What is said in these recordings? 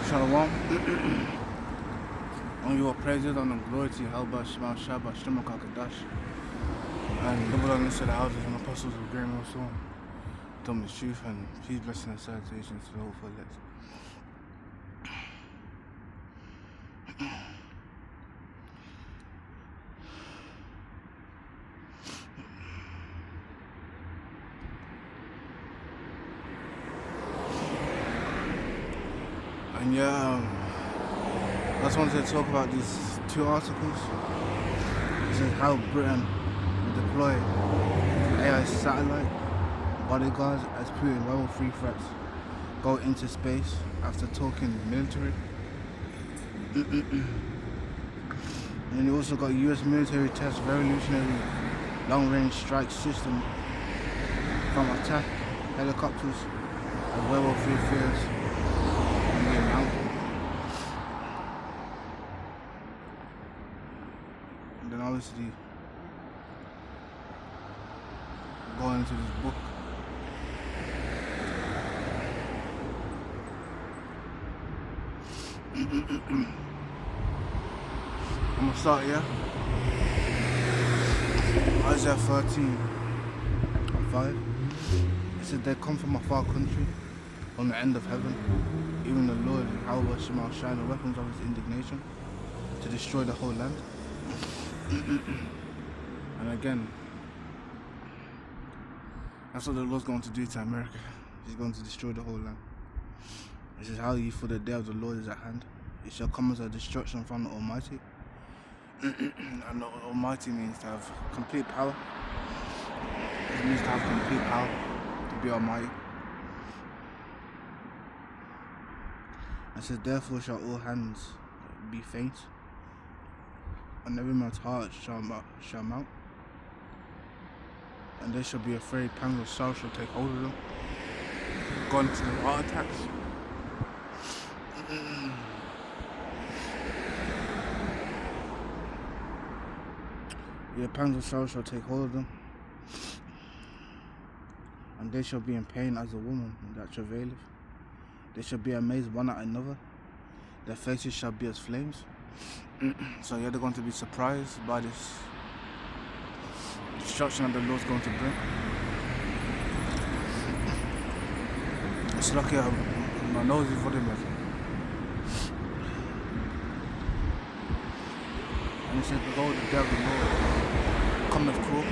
Shalom. On your praises, on the glory to Halba, Shema, Shabbat, Shema, Kakadash. And double on this to the houses and apostles of Graham and so on. Tell the truth and peace, blessing, and salutations to the whole full elect. And I just wanted to talk about these two articles. This is how Britain will deploy AI satellite bodyguards as Putin level 3 threats go into space after talking military. And you also got US military test revolutionary long-range strike system from attack helicopters at level 3 fields. And then obviously going into this book. I'm gonna start here. Isaiah 13:5. It said they come from a far country, from the end of heaven. Even the Lord, however, shall shine the weapons of his indignation to destroy the whole land. And again, that's what the Lord's going to do to America. He's going to destroy the whole land. This is how ye, for the day of the Lord is at hand. It shall come as a destruction from the Almighty. And the Almighty means to have complete power. It means to have complete power, to be almighty. It says, therefore shall all hands be faint, and every man's heart shall melt, and they shall be afraid. Pangs of sorrow shall take hold of them. Gone to the heart attacks. Pangs of sorrow shall take hold of them, and they shall be in pain as a woman that travaileth. They shall be amazed one at another. Their faces shall be as flames. So they're going to be surprised by this destruction that the Lord's going to bring. It's lucky my nose is running like. And it says, behold, the day of the Lord cometh cruel,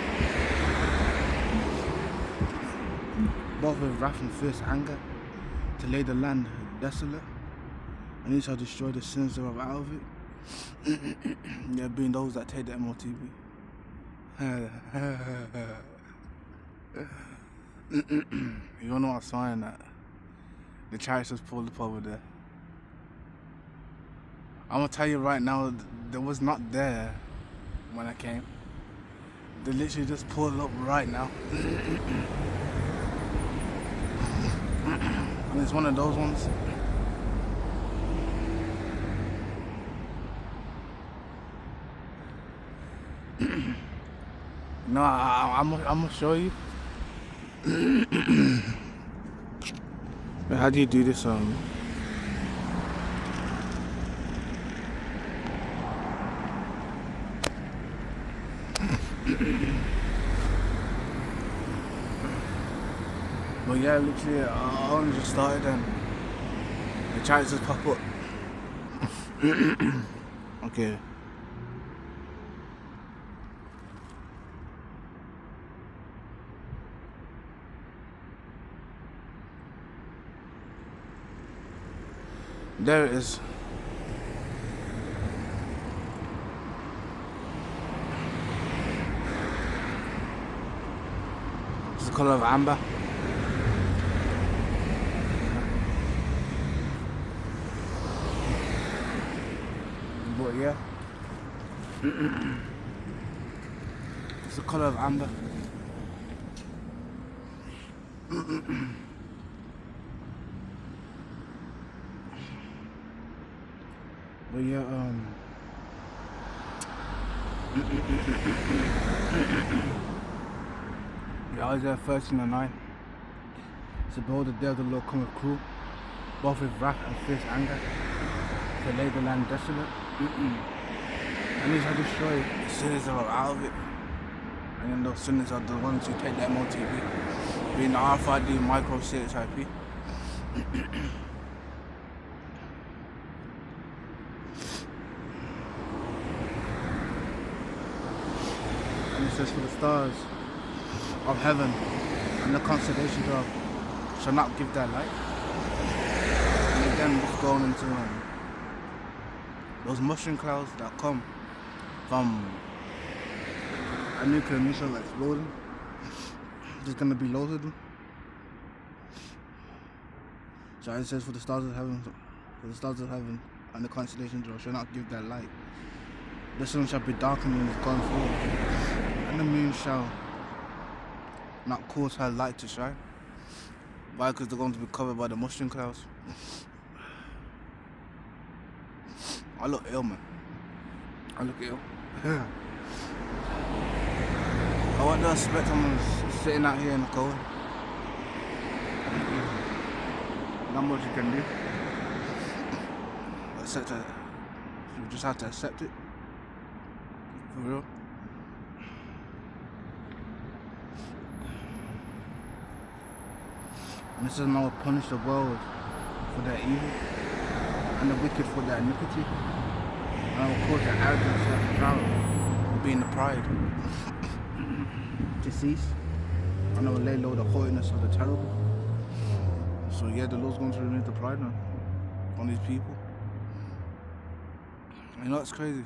both with wrath and fierce anger, to lay the land desolate, and he shall destroy the sins thereof out of it. There being those that take the MOTV. You don't know what I'm saying, that the chariots just pulled up over there. I'm gonna tell you right now, there was not there when I came. They literally just pulled up right now. And it's one of those ones. No, I'm gonna show you. How do you do this? But yeah, literally, I only just started and the charts just pop up. Okay. There it is. It's the color of amber. But yeah, it's the color of amber. But yeah, Isaiah 13:9. So behold, the day of the Lord cometh cruel, both with wrath and fierce anger, to lay the land desolate. And he shall destroy the sinners that are out of it. And then those sinners are the ones who take their MOTV, being the RFID micro CHIP. And it says, for the stars of heaven and the constellations of shall not give their light. And again, just going into those mushroom clouds that come from a nuclear missile exploding. There's gonna be loads of them. So it says, for the stars of heaven and the constellations shall not give their light. The sun shall be darkened and is gone forth, and the moon shall not cause her light to shine. Why? Because they're going to be covered by the mushroom clouds. I look ill, man. I look ill. I wouldn't expect someone sitting out here in the cold. Not much you can do. Except that you just have to accept it. For real. And this is, and I will punish the world for their evil, and the wicked for their iniquity. And I will cause the arrogance of the proud, being the pride, to cease. And I will lay low the haughtiness of the terrible. So yeah, the Lord's going to remove the pride now on these people. You know what's crazy?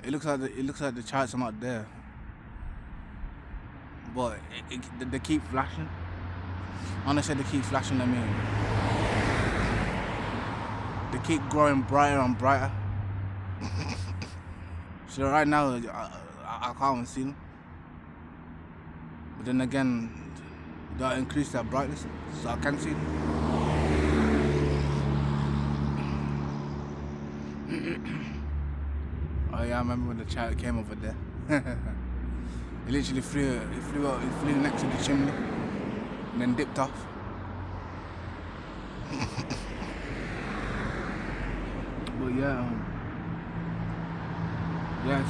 It looks like the charts are not there, but they keep flashing. Honestly, they keep flashing. I mean, they keep growing brighter and brighter. So right now, I can't even see them. But then again, they'll increase their brightness, so I can see them. Oh yeah, I remember when the child came over there. He literally flew next to the chimney and then dipped off. But yeah,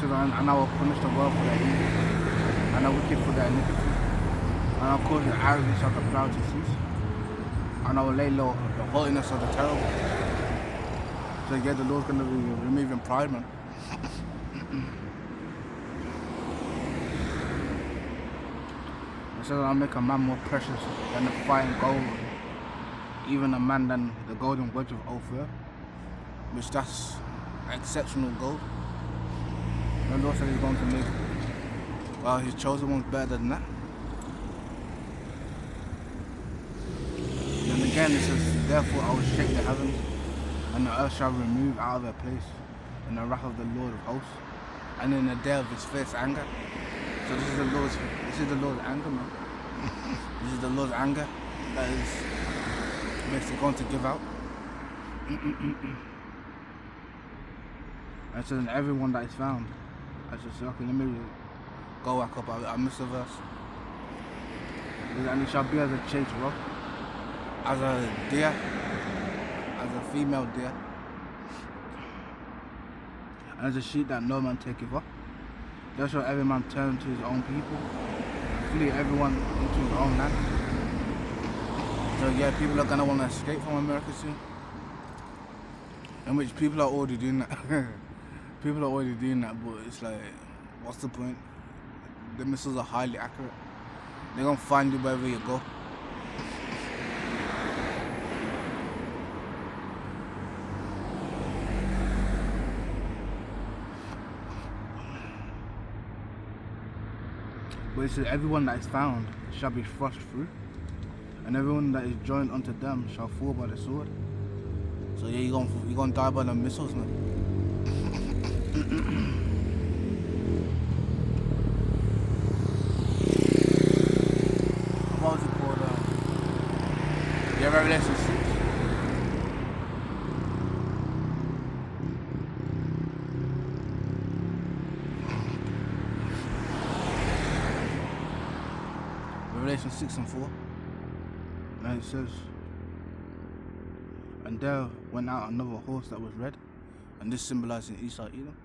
so and I will punish the world for their evil, and the wicked for their iniquity, and I'll cause the arrogance of the proud to cease, and I will lay low the haughtiness of the terrible. So yeah, the Lord's gonna be removing pride, man. It says, I'll make a man more precious than the fine gold, even a man than the golden wedge of Ophir, which that's exceptional gold. And the Lord said he's going to make, well, his chosen one's better than that. And again it says, therefore I will shake the heavens, and the earth shall remove out of their place in the wrath of the Lord of hosts, and in the day of his fierce anger. So this is the Lord's anger, man. This is the Lord's anger that is basically going to give out. And so then everyone that is found, I just say, okay, let me go back up. I missed the verse. And it shall be as a chased rock, as a deer, as a female deer, and as a sheep that no man taketh up. There shall every man turn to his own people, and flee everyone into his own land. So yeah, people are gonna want to escape from America soon, in which people are already doing that. People are already doing that, but it's like, what's the point? The missiles are highly accurate. They're gonna find you wherever you go. But it says, everyone that is found shall be thrust through, and everyone that is joined unto them shall fall by the sword. So yeah, you're gonna die by the missiles, man. What was it called? Yeah, Revelation 6. Revelation 6 and 4. And it says, and there went out another horse that was red, and this symbolizing Esau Edom.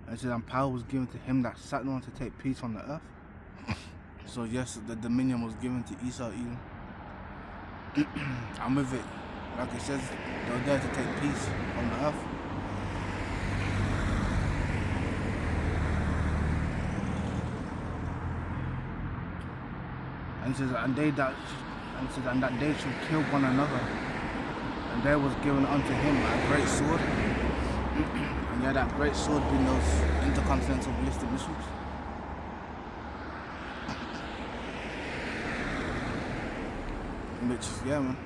And it says, and power was given to him that sat on to take peace from the earth. So yes, the dominion was given to Esau Edom. And with it, like it says, they were there to take peace on the earth. And it says, and that they should kill one another. And there was given unto him a great sword. And yeah, that great sword being those intercontinental ballistic missiles. Which, yeah, man.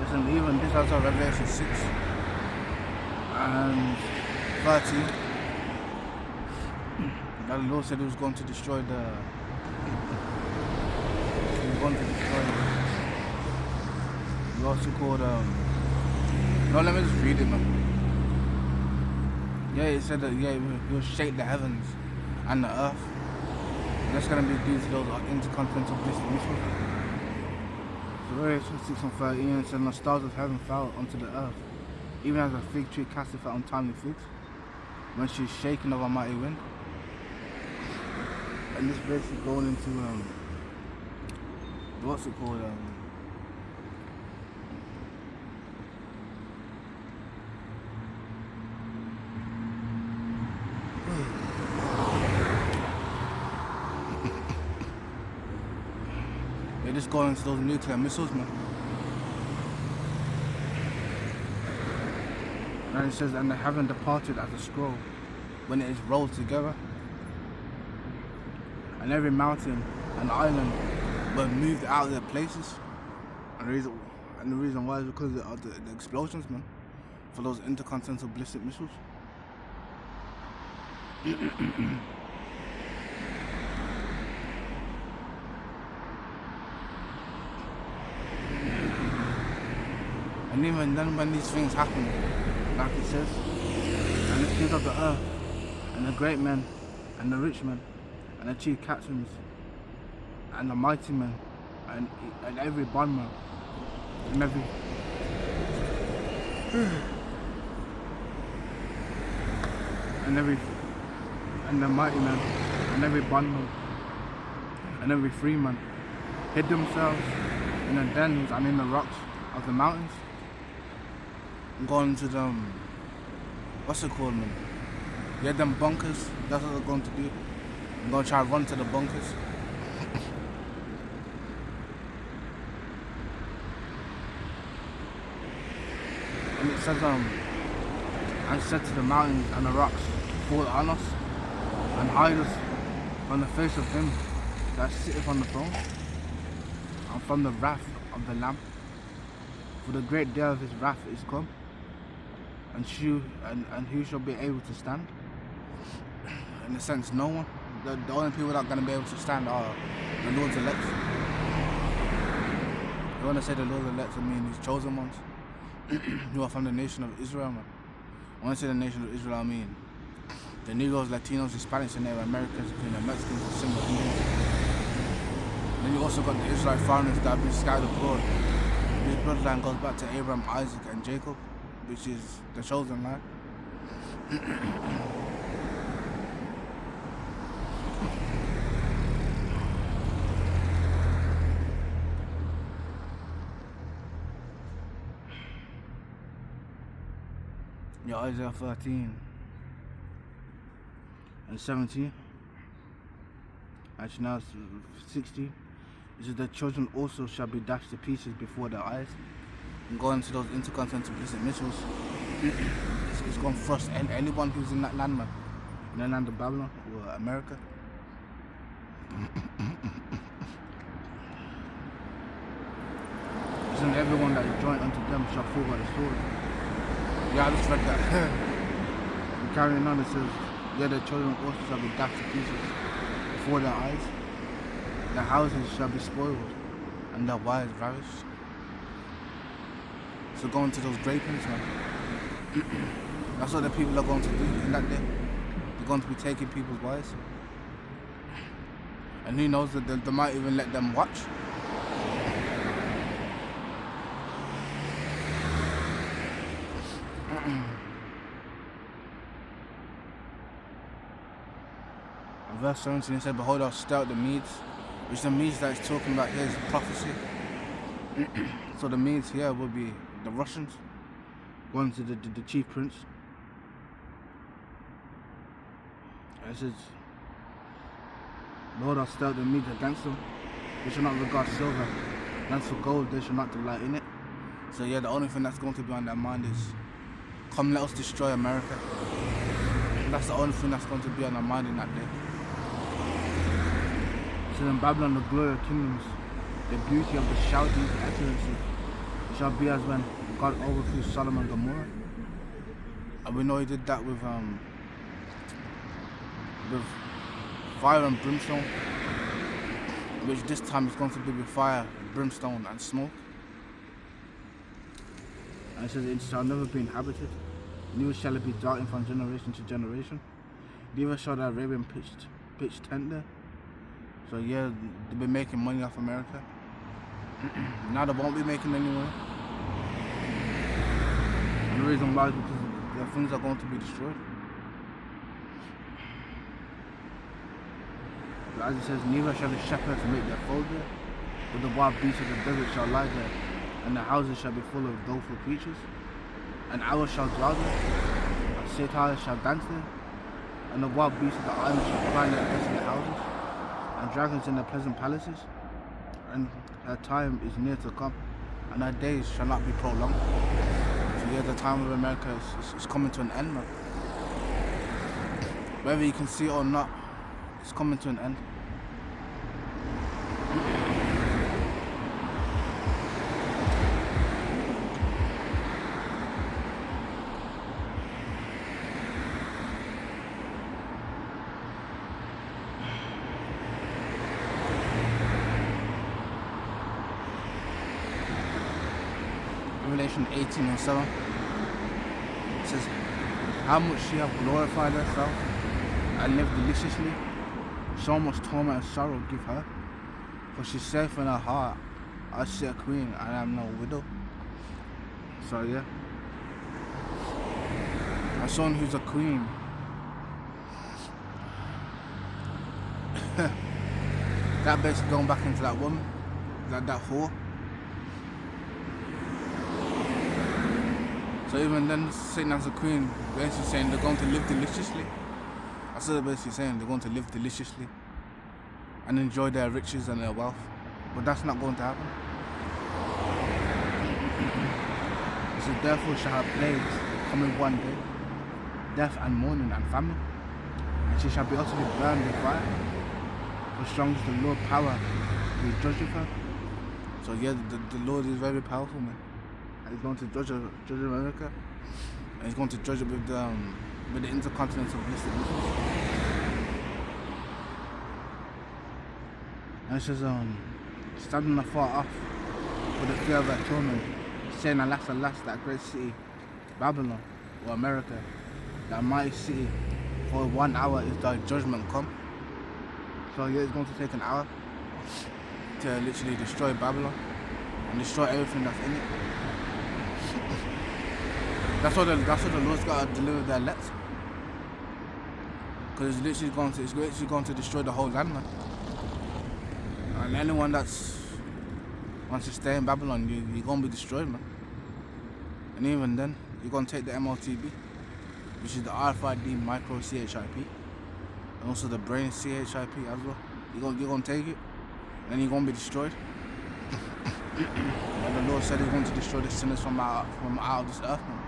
Listen, even this also Revelation 6 and 30. That the Lord said he was going to destroy what's it called, no, let me just read it, man. Yeah, it said that, yeah, he will shake the heavens and the earth. That's going to be due to those intercontinental ballistic missiles. So Revelation 6 and 13, it said, and the stars of heaven fell unto the earth, even as a fig tree casteth out untimely figs, when she is shaken of a mighty wind. And this basically going into, what's it called, they're just going into those nuclear missiles, man. And it says, and the heaven departed as a scroll when it is rolled together, and every mountain and island were moved out of their places. And the reason why is because of the explosions, man, for those intercontinental ballistic missiles. And even then when these things happen, like it says, and the kings of the earth, and the great men, and the rich men, and the chief captains, and the mighty men, and every bondman, and every and the mighty men, and every bondman, and every free man, hid themselves in the dens and in the rocks of the mountains, and going to them, what's it called, man? Yeah, them bunkers, that's what they're going to do. I'm going to try to run to the bunkers. And it says, and said to the mountains and the rocks, fall on us, and hide us from the face of him that sitteth on the throne, and from the wrath of the Lamb. For the great day of his wrath is come, and who shall be able to stand? In a sense, no one. The only people that are going to be able to stand are the Lord's elect. You want to say the Lord's elect, I mean his chosen ones, who are from the nation of Israel, man. When I say the nation of Israel, I mean the Negroes, Latinos, Hispanics, and Native Americans, including the Mexicans and similar Indians. Then you also got the Israelite foreigners that have been scattered abroad. This bloodline goes back to Abraham, Isaac, and Jacob, which is the chosen line. Yeah, Isaiah 13 and 17. Actually, now it's 60. It says the children also shall be dashed to pieces before their eyes, and go into those intercontinental ballistic missiles. It's going to thrust anyone who's in that land, man, in the land of Babylon or America. And everyone that is joined unto them shall fall by the sword. Yeah, I just read that. And carrying on, it says, Yeah, the children also shall be dashed to pieces before their eyes. Their houses shall be spoiled, and their wives ravished. So go into those grapings, man. That's what the people are going to do in that day. They're going to be taking people's wives. And who knows that they might even let them watch. In verse 17 it said, Behold, I'll stir out the Medes, which the Medes that is talking about here is prophecy. So the Medes here will be the Russians, going to the chief prince. And it says, Behold, I'll stir out the Medes against them. They shall not regard silver, and as for gold, they shall not delight in it. So yeah, the only thing that's going to be on their mind is, come, let us destroy America. And that's the only thing that's going to be on their mind in that day. So in Babylon, the glory of kingdoms, the beauty of the shouting of excellency, shall be as when God overthrew Sodom and Gomorrah. And we know he did that with fire and brimstone, which this time is going to be with fire, brimstone and smoke. And it says it shall never be inhabited, neither shall it be darkened from generation to generation, neither shall the Arabian pitch tent there. So yeah, they've been making money off America. Now they won't be making any money. And the reason why is because their things are going to be destroyed. But as it says, neither shall the shepherds make their fold there, but the wild beasts of the desert shall lie there, and the houses shall be full of doleful creatures. And owls shall dwell there, and satyrs shall dance there, and the wild beasts of the island shall cry in their desolate houses, and dragons in their pleasant palaces. And her time is near to come, and her days shall not be prolonged. So yeah, the time of America is coming to an end, man. Whether you can see it or not, it's coming to an end. Revelation 18:7 it says, how much she hath glorified herself and lived deliciously, so much torment and sorrow give her. For she saith in her heart, I see a queen and I am no widow. So yeah, as someone who's a queen, that basically going back into that woman, that whore. So even then, saying as a queen, basically saying they're going to live deliciously. That's what they're basically saying, they're going to live deliciously and enjoy their riches and their wealth. But that's not going to happen. It says, therefore shall her plagues come in one day, death and mourning and famine, and she shall be utterly burned with fire. For strong is the Lord power who judgeth her. So yeah, the Lord is very powerful, man. And he's going to judge America, and he's going to judge it with the intercontinental ballistic missiles. And it says, standing afar off with the fear of their torment, saying, alas, alas, that great city, Babylon, or America, that mighty city, for 1 hour is thy judgment come. So yeah, it's going to take an hour to literally destroy Babylon and destroy everything that's in it. That's what the Lord's got to deliver their elect. Because it's literally going to destroy the whole land, man. And anyone that's wants to stay in Babylon, you're going to be destroyed, man. And even then, you're going to take the MOTB, which is the RFID micro CHIP, and also the brain CHIP as well. You're going to take it, and then you're going to be destroyed. And the Lord said he's going to destroy the sinners from out of this earth, man.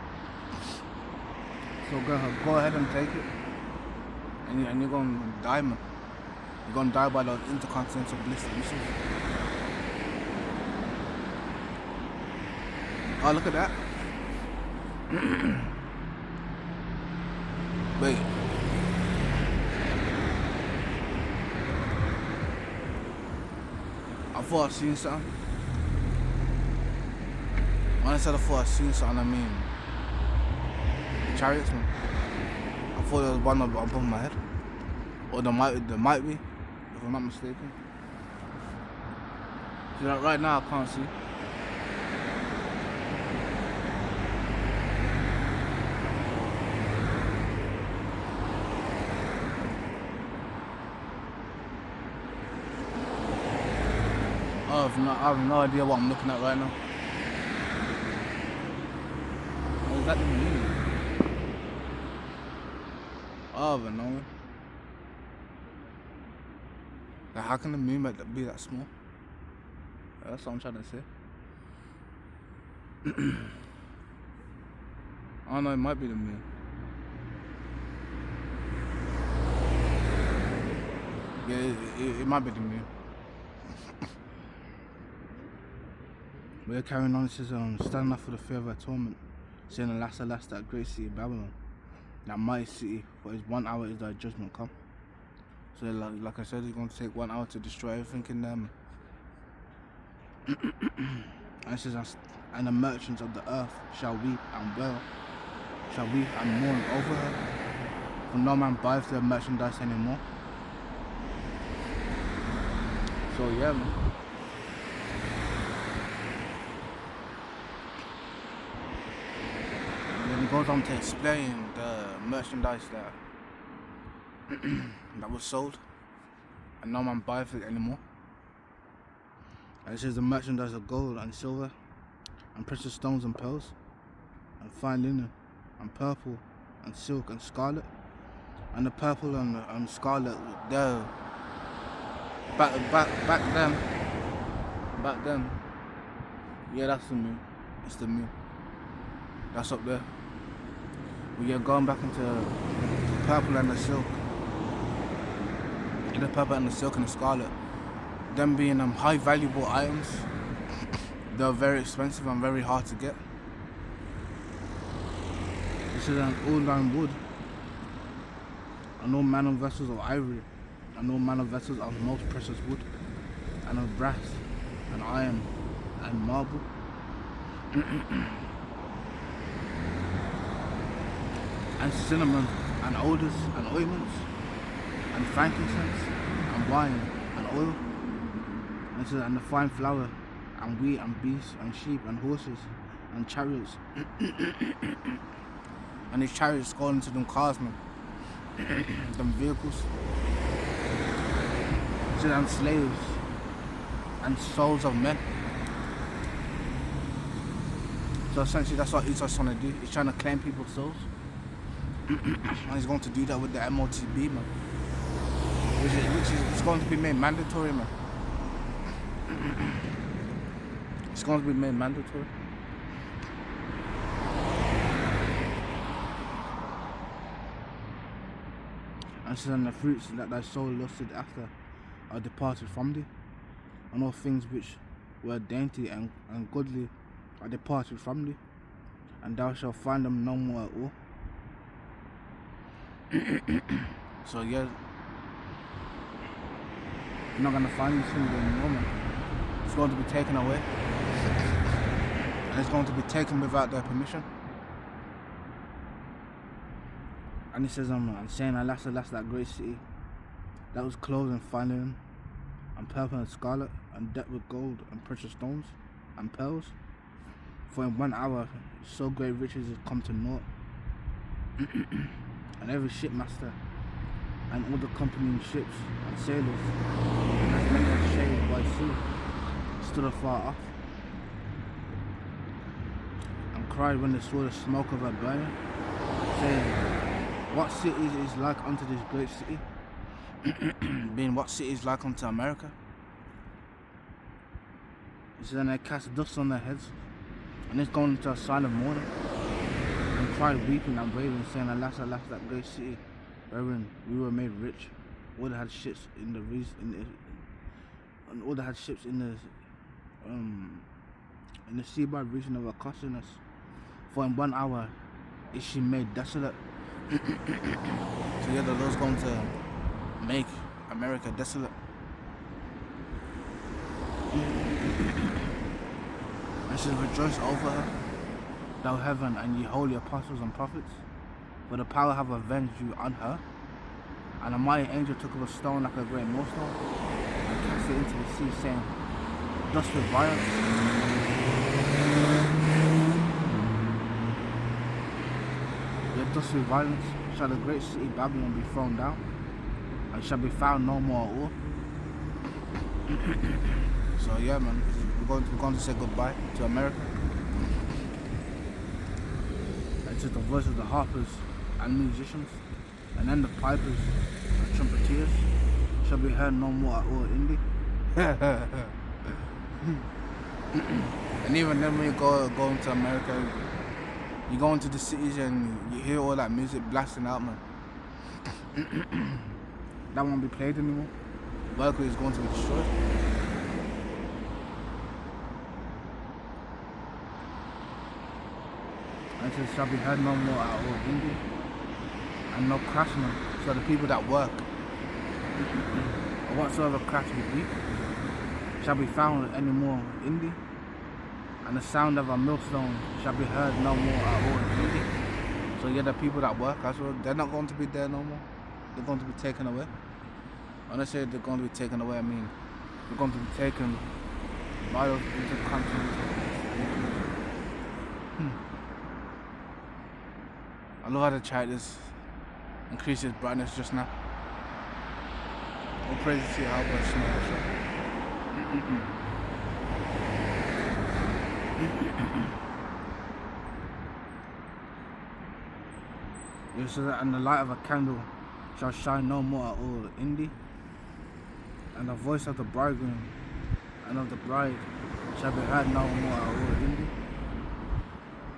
So go ahead and take it, and you're going to die, man. You're going to die by those intercontinental ballistic missiles. Oh, look at that. Wait. I thought I seen something. When I said I thought I seen something, I mean the chariots, man. I thought there was one above my head. Or there might be, if I'm not mistaken. See, like right now I can't see. I have no idea what I'm looking at right now. What does that even mean? I don't even know. Like, how can the moon be that small? That's what I'm trying to say. I don't know, it might be the moon. Yeah, it might be the moon. We're carrying on. It says, standing up for the fear of atonement, saying, alas, alas, that great city Babylon, that mighty city, for his 1 hour is thy judgment come. So like I said, it's going to take 1 hour to destroy everything in them. And it says, and the merchants of the earth shall weep and wail, shall weep and mourn over her, for no man buys their merchandise anymore. So yeah, man. And then it goes on to explain the merchandise that was sold, and no man buys it anymore. And it says the merchandise of gold and silver, and precious stones and pearls, and fine linen, and purple, and silk, and scarlet. And the purple and scarlet, they're back then. Yeah, that's the moon. It's the moon. That's up there. We are going back into the purple and the silk. The purple and the silk and the scarlet. Them being high valuable items. They're very expensive and very hard to get. This is an all-round wood. And all manner of vessels of ivory. And all manner of vessels of most precious wood. And of brass and iron and marble. And cinnamon and odors and ointments and frankincense and wine and oil, and the fine flour and wheat and beasts and sheep and horses and chariots. And these chariots go into them cars, man. Them vehicles. And slaves and souls of men. So essentially that's what Esau's trying to do. He's trying to claim people's souls. And he's going to do that with the MOTB, man. Which is going to be made mandatory, man. It's going to be made mandatory. And so then the fruits that thy soul lusted after are departed from thee, and all things which were dainty and goodly are departed from thee, and thou shalt find them no more at all. So yeah, you're not gonna find these things anymore, man. It's going to be taken away, and it's going to be taken without their permission. And he says, I'm saying, alas, alas, that great city, that was clothed in fine linen, and purple and scarlet, and decked with gold and precious stones and pearls. For in 1 hour so great riches has come to naught. And every shipmaster and all the accompanying ships and sailors, and as many as sailed by sea, stood afar off, and cried when they saw the smoke of her burning, saying, what city is like unto this great city? Being what city is like unto America? It says, and they cast dust on their heads, and it's gone into a sign of mourning, and cried weeping and wailing, saying, alas, alas, that great city, wherein we were made rich. All that had ships in the and all that had ships in the seaboard region of her costing us. For in 1 hour is she made desolate. So yeah, the Lord's going to make America desolate. And says, rejoice over her, thou heaven, and ye holy apostles and prophets, for the power have avenged you on her. And a mighty angel took up a stone like a great millstone, and cast it into the sea, saying, thus with violence, yet thus with violence shall the great city Babylon be thrown down, and shall be found no more at all. So yeah, man, we're going to say goodbye to America. It's just the voice of the harpers and musicians, and then the pipers and trumpeters shall be heard no more at all in thee. And even then, when you go into America, you go into the cities and you hear all that music blasting out, man. That won't be played anymore. America is going to be destroyed. And it shall be heard no more at all in thee, and no craftsman, so the people that work, or whatsoever craft you be, shall be found any more in thee, and the sound of a millstone shall be heard no more at all in thee. So yeah, the people that work as well, they're not going to be there no more. They're going to be taken away. When I say they're going to be taken away, I mean they're going to be taken by those intercontinental. I love how the child is increase its brightness just now. All praise to you, how much Yes, so that, and the light of a candle shall shine no more at all in thee, and the voice of the bridegroom and of the bride shall be heard no more at all in thee.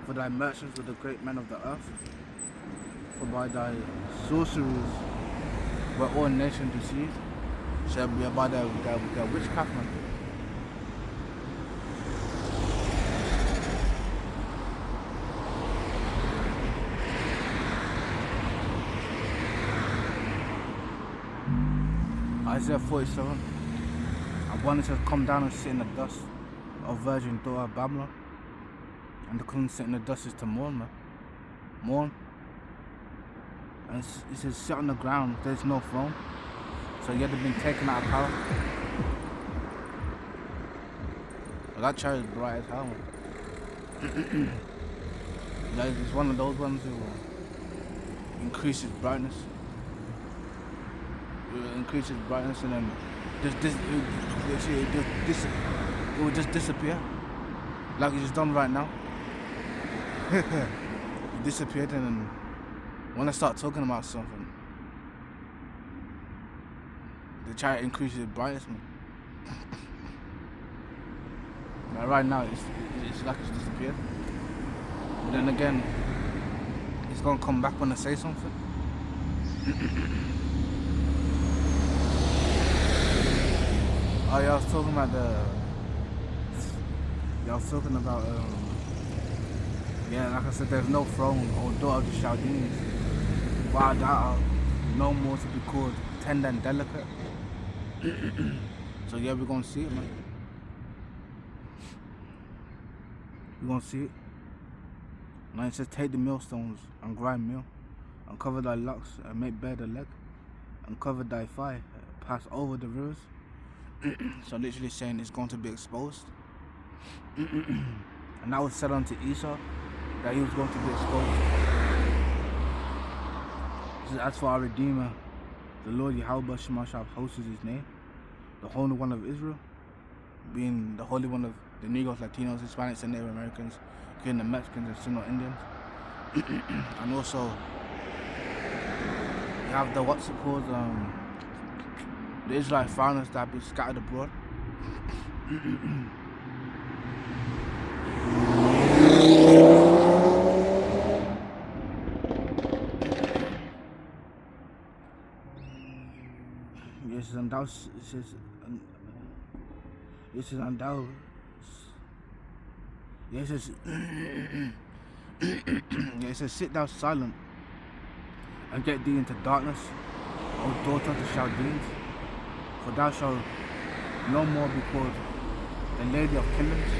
For thy merchants were the great men of the earth, for by thy sorceries were all nations deceived, shall be about their witchcraft, man. Isaiah 47, and one says, come down and sit in the dust, O virgin daughter of Babylon. And to come and sit in the dust is to mourn, man. Mourn. And it says, sit on the ground, there's no throne. So yet they've been taken out of power. Well, that child is bright as hell, man. It's one of those ones who increases brightness. It will increase its brightness, and then it will just disappear. Like it's just done right now. It disappeared, and then when I start talking about something, the child increases its brightness, man. Like right now, it's like it's disappeared. But then again, it's gonna come back when I say something. Oh yeah, I was talking about yeah, like I said, there's no throne or daughter of the Chaldeans. Wow, that no more to be called tender and delicate. So yeah, we're gonna see it, man. We're gonna see it. And it says, take the millstones and grind meal, and cover thy locks and make bare the leg, and cover thy thigh, pass over the rivers. So literally saying it's going to be exposed. And that was said unto Esau that he was going to be exposed. As for our Redeemer, the Lord Yahweh Shemashah of hosts is his name, the Holy One of Israel, being the Holy One of the Negroes, Latinos, Hispanics, and Native Americans, including the Mexicans and Sino Indians. And also, you have the what's it called? The Israelite foreigners that have been scattered abroad. Yes, and thou says, yes, and thou, yes, yes, sit thou silent and get thee into darkness, O daughter of the Chaldeans. For thou shalt no more be called the Lady of Kingdoms.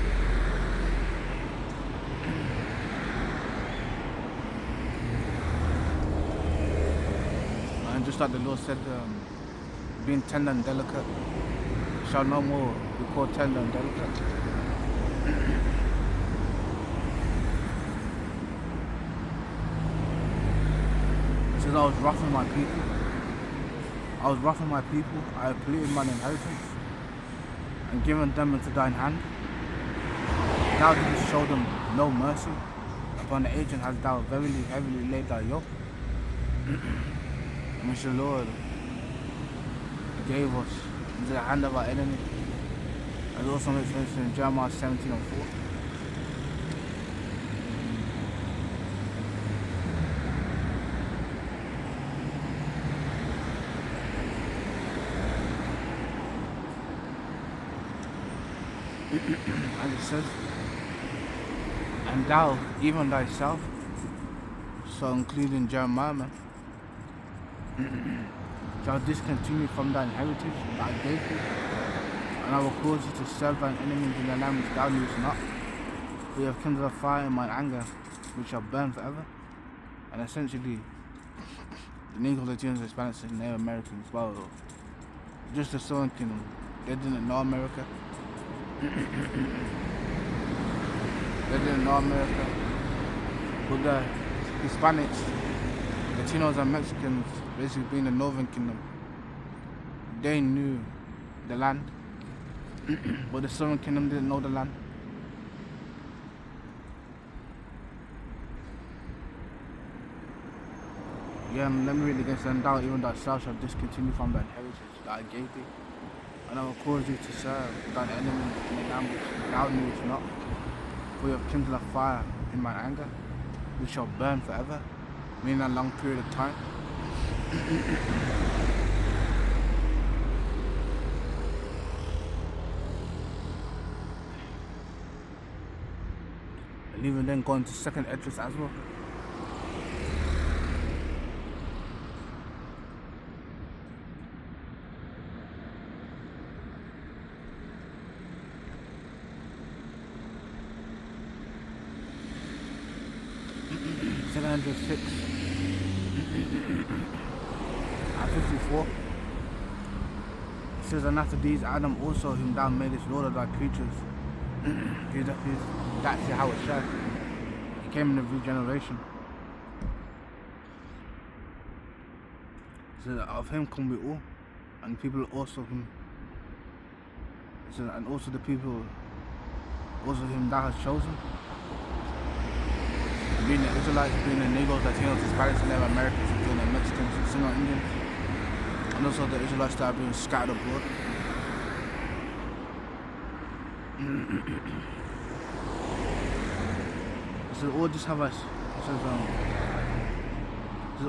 And just like the Lord said, being tender and delicate shall no more be called tender and delicate. He says, I was rough with my people. I was rough with my people. I have polluted mine inheritance and given them into thine hand. Thou didst show them no mercy. Upon the agent hast thou verily heavily laid thy yoke. Which the Lord gave us into the hand of our enemy. As also mentioned in Jeremiah 17:4. And it says, and thou, even thyself, so including Jeremiah, man, shall discontinue from thine heritage that I gave thee, and I will cause you to serve thine enemies in the land which thou knewest not. For you have kindled a fire in mine anger, which shall burn forever. And essentially, the Negro Latinos, Hispanics, and Native Americans, well, just the Southern Kingdom, they didn't know America. They didn't know America. But the Hispanics, Latinos, and Mexicans, basically being the Northern Kingdom, they knew the land. But the Southern Kingdom didn't know the land. Yeah, and let me read it against them. Thou even thyself shall discontinue from thine heritage that I gave thee, and I will cause thee to serve thine enemies in the land which thou knewest not. For you have kindled a fire in my anger, which shall burn forever, meaning a long period of time. And even then going to second Edris as well. Second Edris 6 and 54. It says, and after these Adam also, whom thou madest Lord of thy creatures, that's how it said. He came in a regeneration. So of him come we all, and people also whom. So, and also the people also whom thou hast chosen. Being the Israelites, being the Negroes, Latinos, Hispanics, and Native Americans, including the Mexicans, Single Indians, and also the Israelites that are being scattered abroad. So all this have I,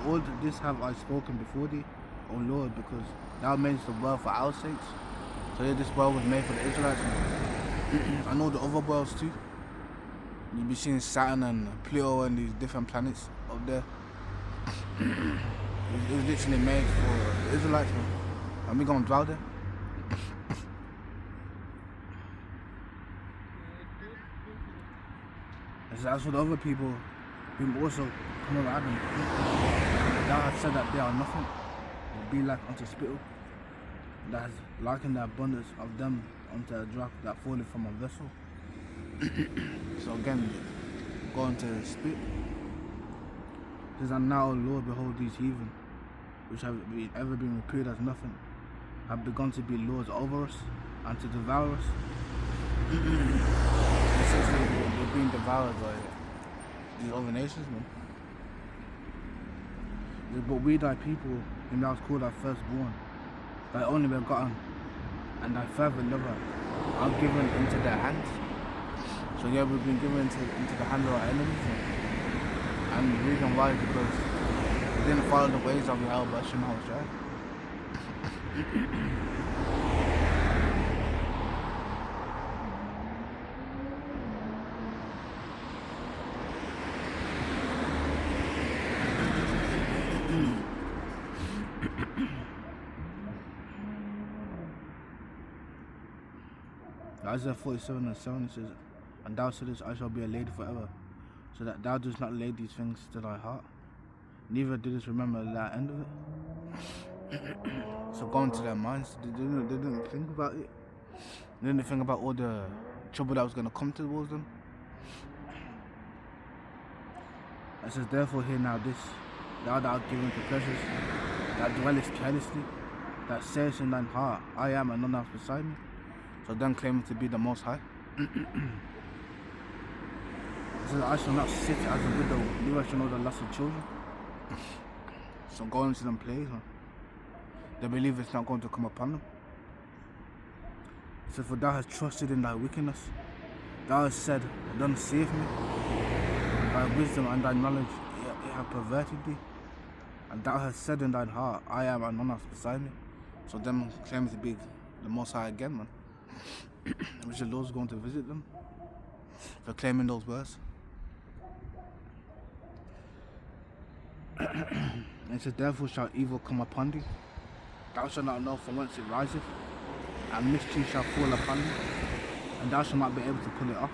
all this have I spoken before thee, O Lord, because thou madest the world for our sakes. So yeah, this world was made for the Israelites. I know the other worlds too. You'll be seeing Saturn and Pluto and these different planets up there. It was literally made for the Israelites, man. And we gonna dwell there. As for the other people who also come over Adam, thou hast said that they are nothing, will be like unto spittle, that has likened the abundance of them unto a drop that falleth from a vessel. So again, going to spit. It says, and now, O Lord, behold these heathen, which have ever been reputed as nothing, have begun to be lords over us and to devour us. Essentially, we're being devoured by these other nations, man. But we, thy people, whom thou hast called thy firstborn, thy only begotten, and thy fervent lover, are given into their hands. So yeah, we've been given into the hands of our enemies, and the reason why is because we didn't follow the ways of Yahweh Shema, right? Isaiah 47 and 7 it says, "And thou saidest, I shall be a lady forever, so that thou dost not lay these things to thy heart. Neither didst remember the end of it." So going to their minds, they didn't think about it. They didn't think about all the trouble that was going to come towards them. It says, "Therefore hear now this, thou that art given to pleasures, that dwellest carelessly, that sayest in thine heart, I am, and none else beside me." So then claiming to be the Most High. It says, "I shall not sit as a widow, neither shall know the lust of children." So going into them plays, they believe it's not going to come upon them. It says, "For thou hast trusted in thy wickedness, thou hast said, None save me. Thy wisdom and thy knowledge it have perverted thee. And thou hast said in thine heart, I am, and none else beside me." So them claiming to be the Most High again, man. Which the Lord's going to visit them for claiming those words. It says, "Therefore shall evil come upon thee. Thou shalt not know from whence it riseth, and mischief shall fall upon thee, and thou shalt not be able to pull it off.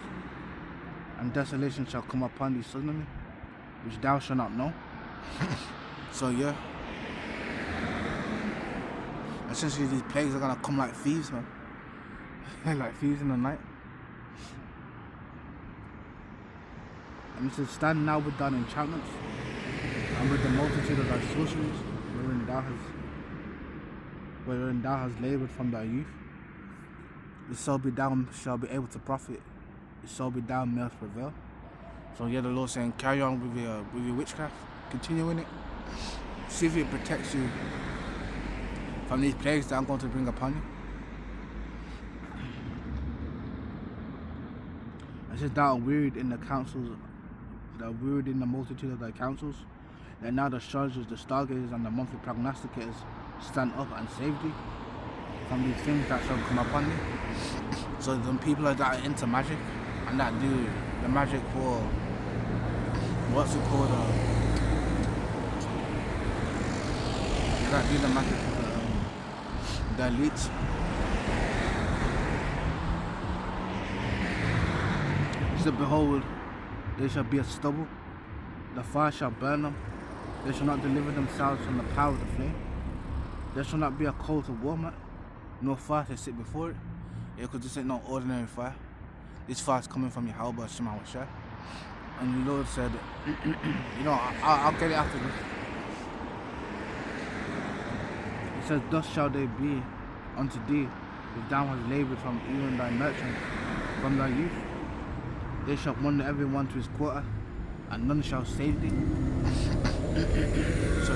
And desolation shall come upon thee suddenly, which thou shalt not know." So yeah, essentially these plagues are gonna come like thieves, man. Like thieves in the night. And it says, "Stand now with thine enchantments, and with the multitude of thy sorceries, wherein thou hast laboured from thy youth. If so be thou shall be able to profit, if so be thou mayest prevail." So yeah, the Lord saying, carry on with your witchcraft, continue in it. See if it protects you from these plagues that I'm going to bring upon you. It says, "Thou art wearied in the counsels, thou art wearied in the multitude of thy counsels. That now the astrologers, the stargazers, and the monthly prognosticators stand up and save thee from these things that shall come upon thee." So the people that are into magic and that do the magic for what's it called? That do the magic for the elites. So behold, they shall be as stubble. The fire shall burn them. They shall not deliver themselves from the power of the flame. There shall not be a coal to warm it, no fire to sit before it. Yeah, because this ain't no ordinary fire. This fire is coming from Yahweh Shema Shah. And the Lord said, I'll get it after this. It says, "Thus shall they be unto thee, if thou hast laboured from even thy merchant, from thy youth. They shall wander every one to his quarter, and none shall save thee." So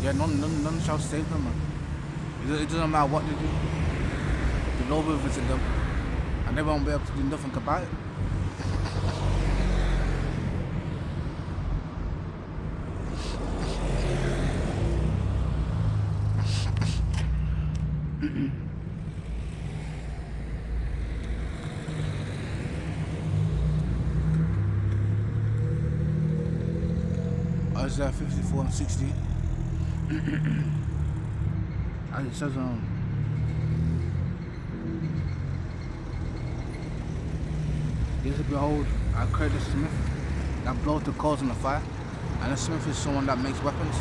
none shall save them, man. It doesn't matter what they do. The Lord will visit them, and they won't be able to do nothing about it. Isaiah 54 and 60. As it says, "Yes, behold, I create the smith that blows the coals in the fire," and the smith is someone that makes weapons.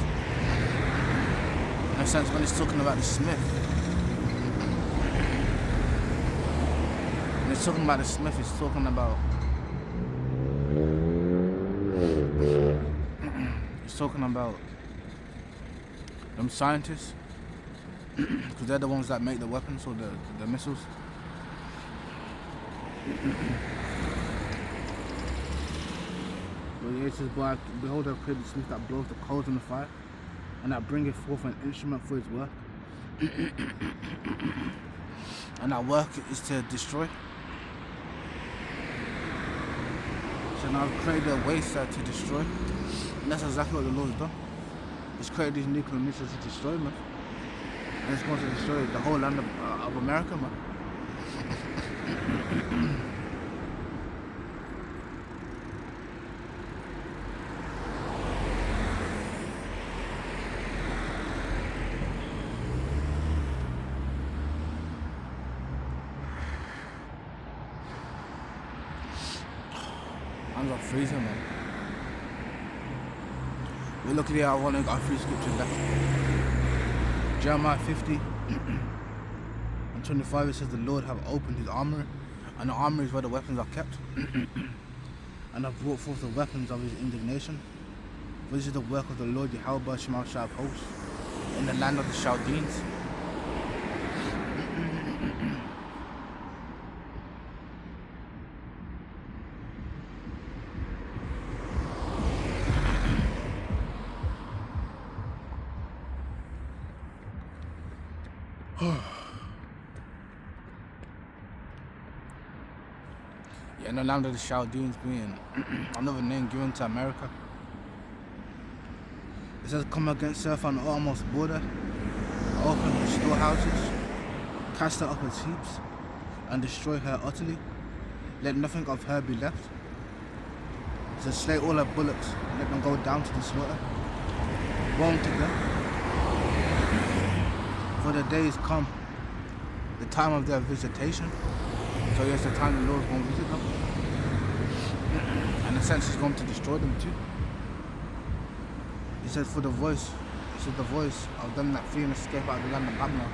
In a sense, when it's talking about the smith, it's talking about them scientists, because they're the ones that make the weapons or the missiles. But yeah, it says, "But behold, I create the smith that blows the coals in the fire, and that bringeth forth an instrument for his work." And that work is to destroy. So now I've created a waster to destroy. And that's exactly what the Lord's done. He's created these nuclear missiles to destroy, man. And it's going to destroy the whole land of America, man. are freezing, man. But luckily I've only got 3 scriptures left. Jeremiah 50 and 25, it says the Lord have opened his armoury, and the armoury is where the weapons are kept. And have brought forth the weapons of his indignation. For this is the work of the Lord Yahweh Shema Shah of hosts, in the land of the Chaldeans. Yeah, in the land of the Chaldeans being another name given to America. It says, come against her from the uttermost border, open her storehouses, cast her up as heaps, and destroy her utterly. Let nothing of her be left. It says, slay all her bullocks, let them go down to the slaughter. Woe to them, for the day is come, the time of their visitation. So yes, the time the Lord is going to visit them. And in a sense, he's going to destroy them too. He said, for the voice, he said, the voice of them that flee and escape out of the land of Babylon,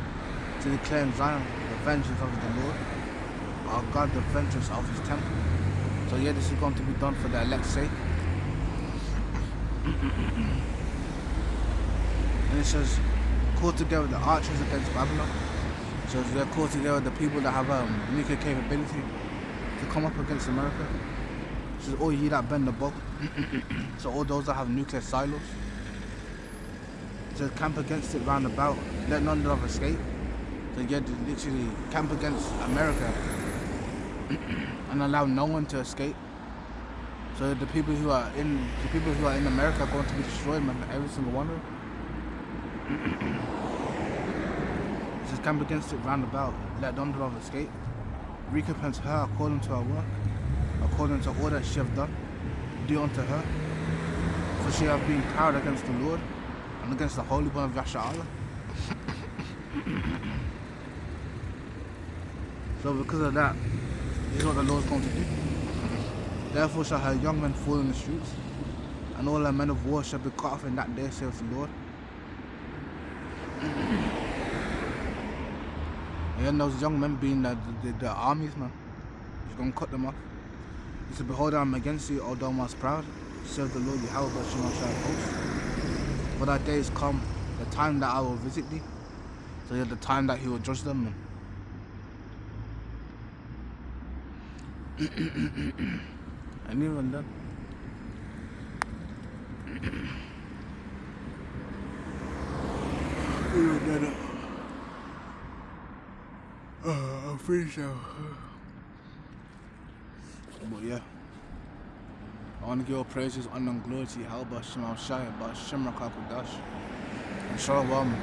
to declare in Zion the vengeance of the Lord, our God, the vengeance of his temple. So yeah, this is going to be done for the elect's sake. And it says, call together the archers against Babylon. So they're called together the people that have nuclear capability to come up against America. So all ye that bend the bow. So all those that have nuclear silos. So camp against it round about. Let none thereof escape. So yeah, literally camp against America and allow no one to escape. So the people who are in America are going to be destroyed, man. Every single one of them. Just camp against it round about, let none thereof escape. Recompense her according to her work, according to all that she have done, do unto her. For she have been proud against the Lord, and against the Holy One of Yasharallah. So because of that, this is what the Lord is going to do. Therefore shall her young men fall in the streets, and all her men of war shall be cut off in that day, saith the Lord. And those young men being the armies, man. He's going to cut them off. He said, behold, I am against you, O thou most proud, saith the Lord Yahweh Shema Shah of hosts. For that day is come, the time that I will visit thee. So yeah, the time that he will judge them, man. And even then, I'm pretty sure. But yeah, I want to give all praises, honor and glory to Yahweh Shema Shai, Shemra Kakudash, and Shalom.